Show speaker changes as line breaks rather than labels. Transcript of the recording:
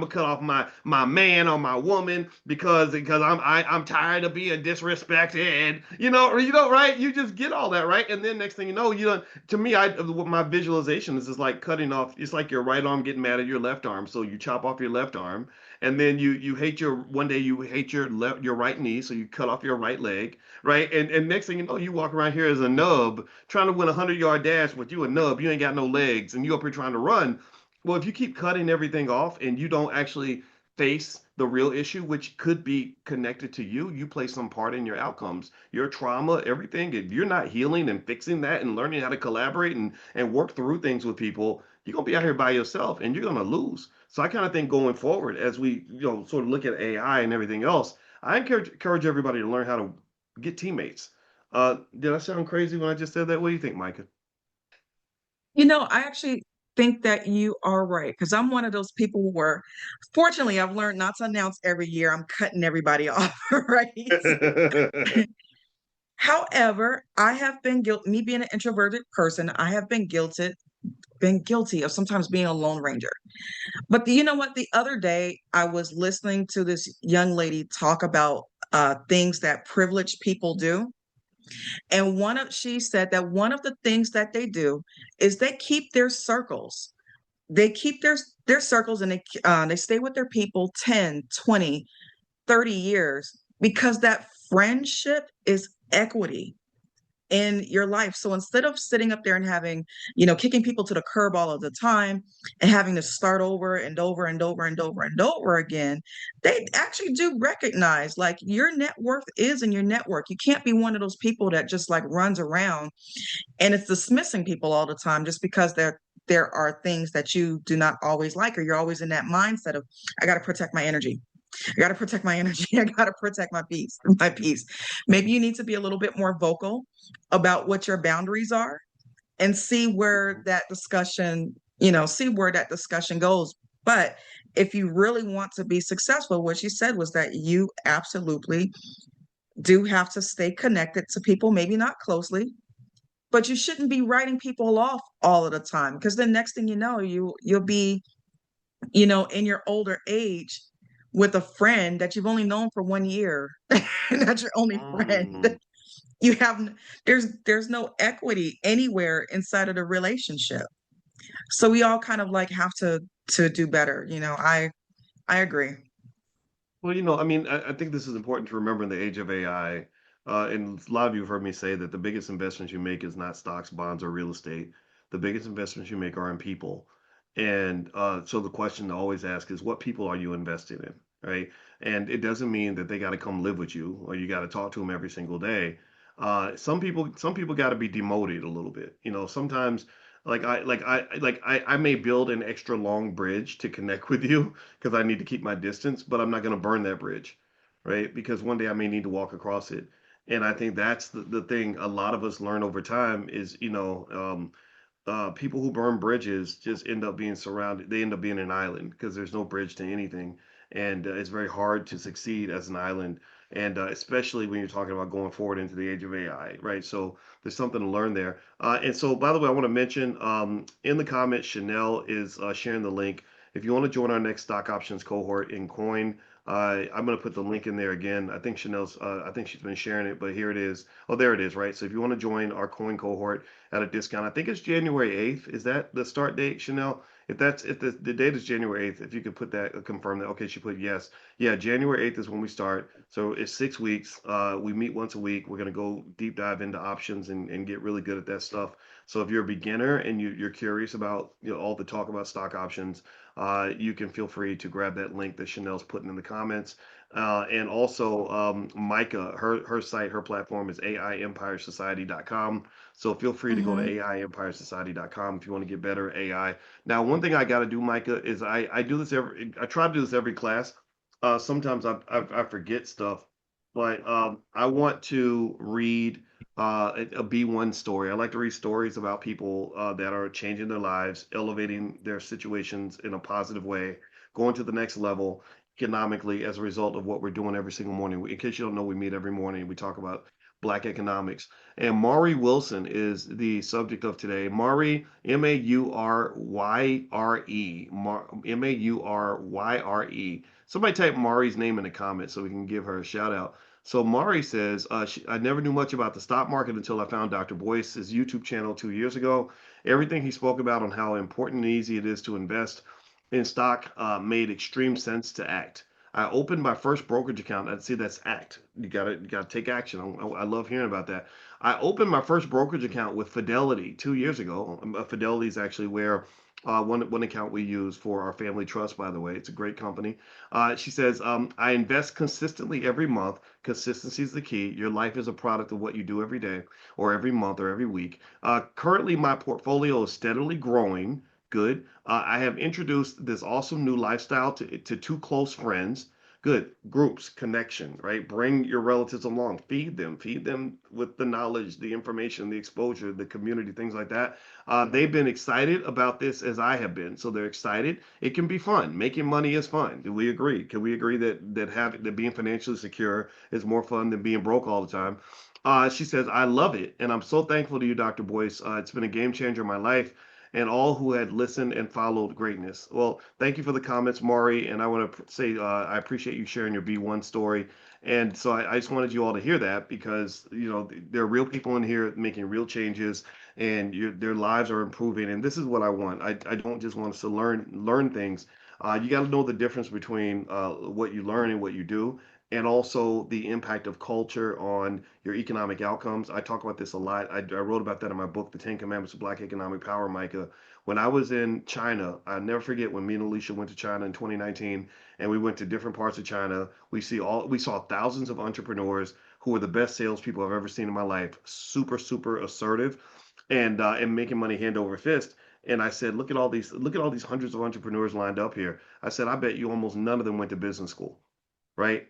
gonna cut off my man or my woman because I'm tired of being disrespected. Right? You just get all that, right? And then next thing you know, you don't. To me, my visualization is like cutting off. It's like your right arm getting mad at your left arm, so you chop off your left arm, and then you hate your one day you hate your right knee, so you cut off your right leg, right? And next thing you know, you walk around here as a nub trying to win a 100-yard dash, with you a nub, you ain't got no legs, and you up here trying to run. Well, if you keep cutting everything off and you don't actually face the real issue, which could be connected to you play some part in your outcomes, your trauma, everything. If you're not healing and fixing that and learning how to collaborate and work through things with people, you're gonna be out here by yourself and you're gonna lose. So I kind of think going forward, as we sort of look at AI and everything else, I encourage everybody to learn how to get teammates. Did I sound crazy when I just said that? What do you think, Micah?
I actually think that you are right because I'm one of those people where, fortunately, I've learned not to announce every year I'm cutting everybody off, right? However, I have been guilty, me being an introverted person, I have been guilty of sometimes being a lone ranger. But you know what? The other day, I was listening to this young lady talk about things that privileged people do. And she said that one of the things that they do is they keep their circles. They keep their circles and they stay with their people 10, 20, 30 years because that friendship is equity in your life. So instead of sitting up there and having, kicking people to the curb all of the time and having to start over and over and over and over and over again, they actually do recognize like your net worth is in your network. You can't be one of those people that just like runs around and it's dismissing people all the time just because there are things that you do not always like, or you're always in that mindset of, I got to protect my energy. I got to protect my energy. I got to protect my peace, my peace. Maybe you need to be a little bit more vocal about what your boundaries are and see where that discussion goes. But if you really want to be successful, what you said was that you absolutely do have to stay connected to people, maybe not closely, but you shouldn't be writing people off all of the time because the next thing you know, you'll be, in your older age with a friend that you've only known for 1 year. That's your only friend.
Mm.
You have there's no equity anywhere inside of the relationship. So we all kind of like have to do better. I agree.
Well, I mean, I think this is important to remember in the age of AI. And a lot of you have heard me say that the biggest investments you make is not stocks, bonds, or real estate. The biggest investments you make are in people. And so the question to always ask is, what people are you investing in, right? And it doesn't mean that they got to come live with you or you got to talk to them every single day. Some people got to be demoted a little bit. Sometimes I may build an extra long bridge to connect with you because I need to keep my distance, but I'm not going to burn that bridge, right? Because one day I may need to walk across it. And I think that's the thing a lot of us learn over time is, people who burn bridges just end up being surrounded. They end up being an island because there's no bridge to anything. And it's very hard to succeed as an island. And especially when you're talking about going forward into the age of AI, right? So there's something to learn there. And so, by the way, I want to mention in the comments, Chanel is sharing the link. If you want to join our next stock options cohort in Coin, I'm going to put the link in there again. I think she's been sharing it, but here it is. Oh, there it is, right? So if you want to join our Coin cohort at a discount, I think it's January 8th. Is that the start date, Chanel? If the date is January 8th, if you could put that, confirm that. Okay, she put yes. Yeah, January 8th is when we start. So it's 6 weeks. We meet once a week. We're going to go deep dive into options and get really good at that stuff. So if you're a beginner and you're curious about all the talk about stock options, you can feel free to grab that link that Chanel's putting in the comments. And also, Micah, her site, her platform is AIEmpireSociety.com. So feel free to go to
Hmm.
AIEmpireSociety.com if you want to get better at AI. Now, one thing I got to do, Micah, is I try to do this every class. Sometimes I forget stuff, but I want to read a B1 story. I like to read stories about people that are changing their lives, elevating their situations in a positive way, going to the next level economically as a result of what we're doing every single morning. In case you don't know, we meet every morning. We talk about Black Economics. And Maury Wilson is the subject of today. Maury, Mauryre, Mauryre. Somebody type Maury's name in the comments so we can give her a shout out. So Maury says, I never knew much about the stock market until I found Dr. Boyce's YouTube channel 2 years ago. Everything he spoke about on how important and easy it is to invest in stock made extreme sense to act. I opened my first brokerage account. I'd see that's act. You gotta take action. I love hearing about that. I opened my first brokerage account with Fidelity 2 years ago. Fidelity is actually where one account we use for our family trust. By the way, it's a great company. She says, I invest consistently every month. Consistency is the key. Your life is a product of what you do every day, or every month, or every week. Currently, my portfolio is steadily growing. Good. I have introduced this awesome new lifestyle to two close friends. Good. Groups, connection, right? Bring your relatives along. Feed them with the knowledge, the information, the exposure, the community, things like that. They've been excited about this as I have been. So they're excited. It can be fun. Making money is fun. Do we agree? Can we agree that being financially secure is more fun than being broke all the time? She says, I love it. And I'm so thankful to you, Dr. Boyce. It's been a game changer in my life and all who had listened and followed greatness. Well, thank you for the comments, Maury. And I want to say I appreciate you sharing your B1 story. And so I just wanted you all to hear that because there are real people in here making real changes, and their lives are improving. And this is what I want. I don't just want us to learn things. You got to know the difference between what you learn and what you do, and also the impact of culture on your economic outcomes. I talk about this a lot. I wrote about that in my book, The 10 Commandments of Black Economic Power, Micah. When I was in China, I never forget when me and Alicia went to China in 2019, and we went to different parts of China. We saw thousands of entrepreneurs who were the best salespeople I've ever seen in my life. Super, super assertive, and making money hand over fist. And I said, look at all these hundreds of entrepreneurs lined up here. I said, I bet you almost none of them went to business school, right?